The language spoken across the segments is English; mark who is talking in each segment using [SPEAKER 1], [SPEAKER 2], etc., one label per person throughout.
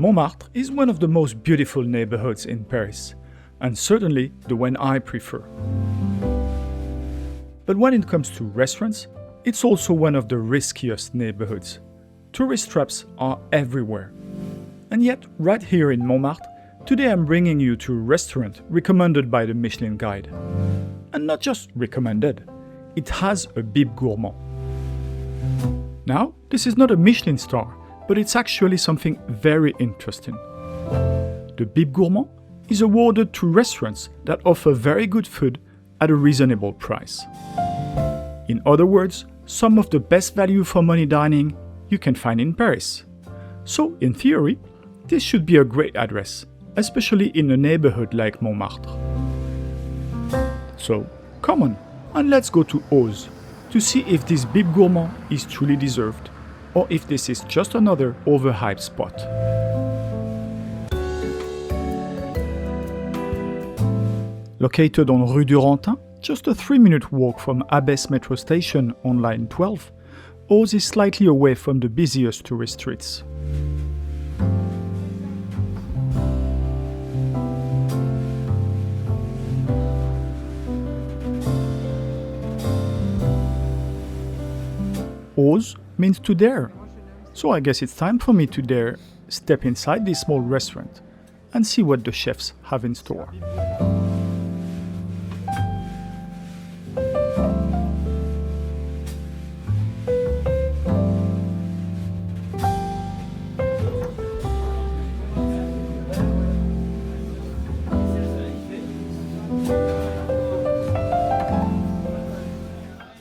[SPEAKER 1] Montmartre is one of the most beautiful neighborhoods in Paris, and certainly the one I prefer. But when it comes to restaurants, it's also one of the riskiest neighborhoods. Tourist traps are everywhere. And yet, right here in Montmartre, today I'm bringing you to a restaurant recommended by the Michelin Guide. And not just recommended, it has a Bib Gourmand. Now, this is not a Michelin star, but it's actually something very interesting. The Bib Gourmand is awarded to restaurants that offer very good food at a reasonable price. In other words, some of the best value for money dining you can find in Paris. So, in theory, this should be a great address, especially in a neighborhood like Montmartre. So, come on, and let's go to OSE to see if this Bib Gourmand is truly deserved, or if this is just another overhyped spot. Located on Rue Durantin, just a 3-minute walk from Abbesses metro station on line 12, OSE is slightly away from the busiest tourist streets. OSE means to dare, so I guess it's time for me to dare step inside this small restaurant and see what the chefs have in store.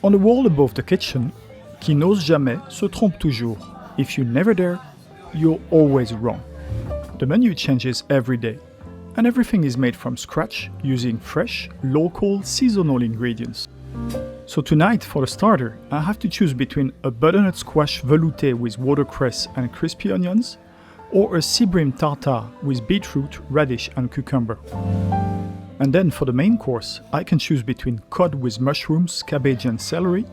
[SPEAKER 1] On the wall above the kitchen, qui n'ose jamais se trompe toujours. If you're never there, you're always wrong. The menu changes every day, and everything is made from scratch using fresh, local, seasonal ingredients. So tonight, for the starter, I have to choose between a butternut squash velouté with watercress and crispy onions, or a sea bream tartare with beetroot, radish and cucumber. And then for the main course, I can choose between cod with mushrooms, cabbage and celery,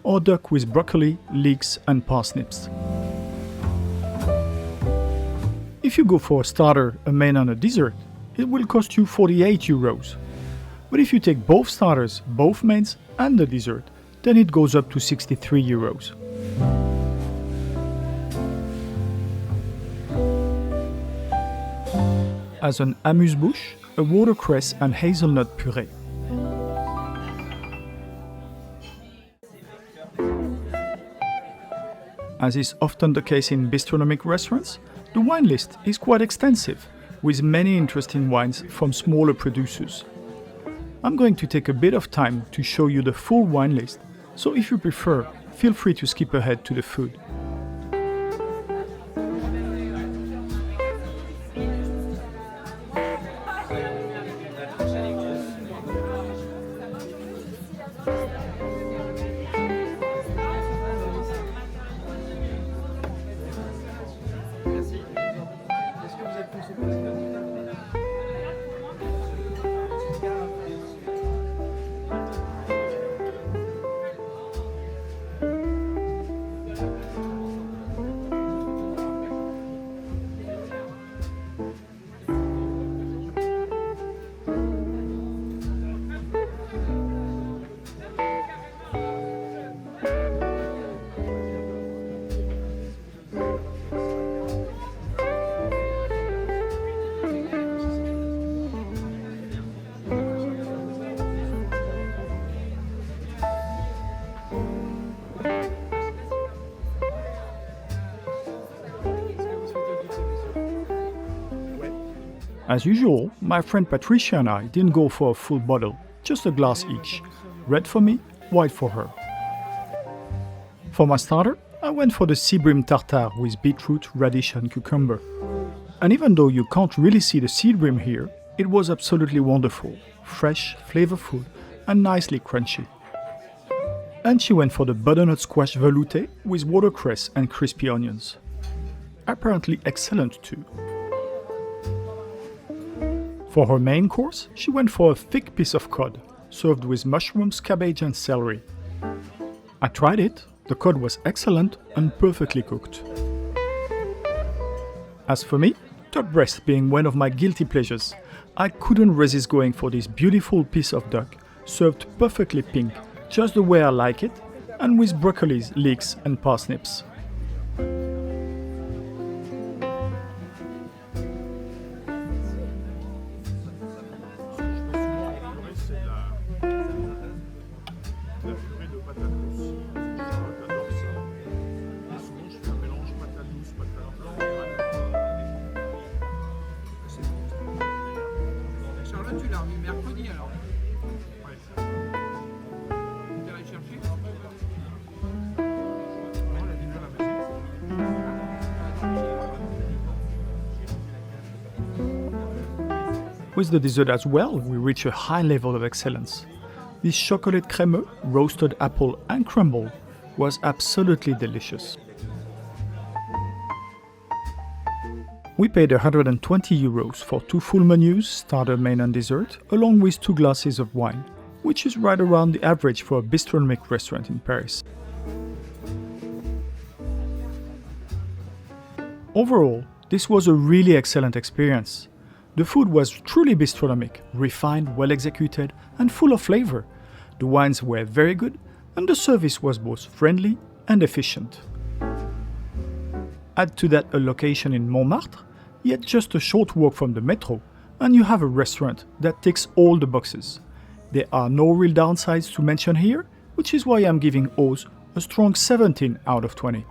[SPEAKER 1] or duck with broccoli, leeks and parsnips. If you go for a starter, a main and a dessert, it will cost you 48 euros. But if you take both starters, both mains and the dessert, then it goes up to 63 euros. As an amuse-bouche, a watercress and hazelnut puree. As is often the case in bistronomic restaurants, the wine list is quite extensive, with many interesting wines from smaller producers. I'm going to take a bit of time to show you the full wine list, so if you prefer, feel free to skip ahead to the food. As usual, my friend Patricia and I didn't go for a full bottle, just a glass each, red for me, white for her. For my starter, I went for the sea bream tartare with beetroot, radish and cucumber. And even though you can't really see the sea bream here, it was absolutely wonderful, fresh, flavorful and nicely crunchy. And she went for the butternut squash velouté with watercress and crispy onions. Apparently excellent too. For her main course, she went for a thick piece of cod, served with mushrooms, cabbage and celery. I tried it, the cod was excellent and perfectly cooked. As for me, duck breast being one of my guilty pleasures, I couldn't resist going for this beautiful piece of duck, served perfectly pink, just the way I like it, and with broccolis, leeks and parsnips.
[SPEAKER 2] Tu l'as remis mercredi alors. Tu allé chercher?
[SPEAKER 1] With the dessert as well, we reach a high level of excellence. This chocolate crémeux, roasted apple and crumble was absolutely delicious. We paid €120 for 2 full menus, starter, main and dessert, along with 2 glasses of wine, which is right around the average for a bistronomic restaurant in Paris. Overall, this was a really excellent experience. The food was truly bistronomic, refined, well executed, and full of flavor. The wines were very good, and the service was both friendly and efficient. Add to that a location in Montmartre, yet just a short walk from the metro, and you have a restaurant that ticks all the boxes. There are no real downsides to mention here, which is why I'm giving OSE a strong 17 out of 20.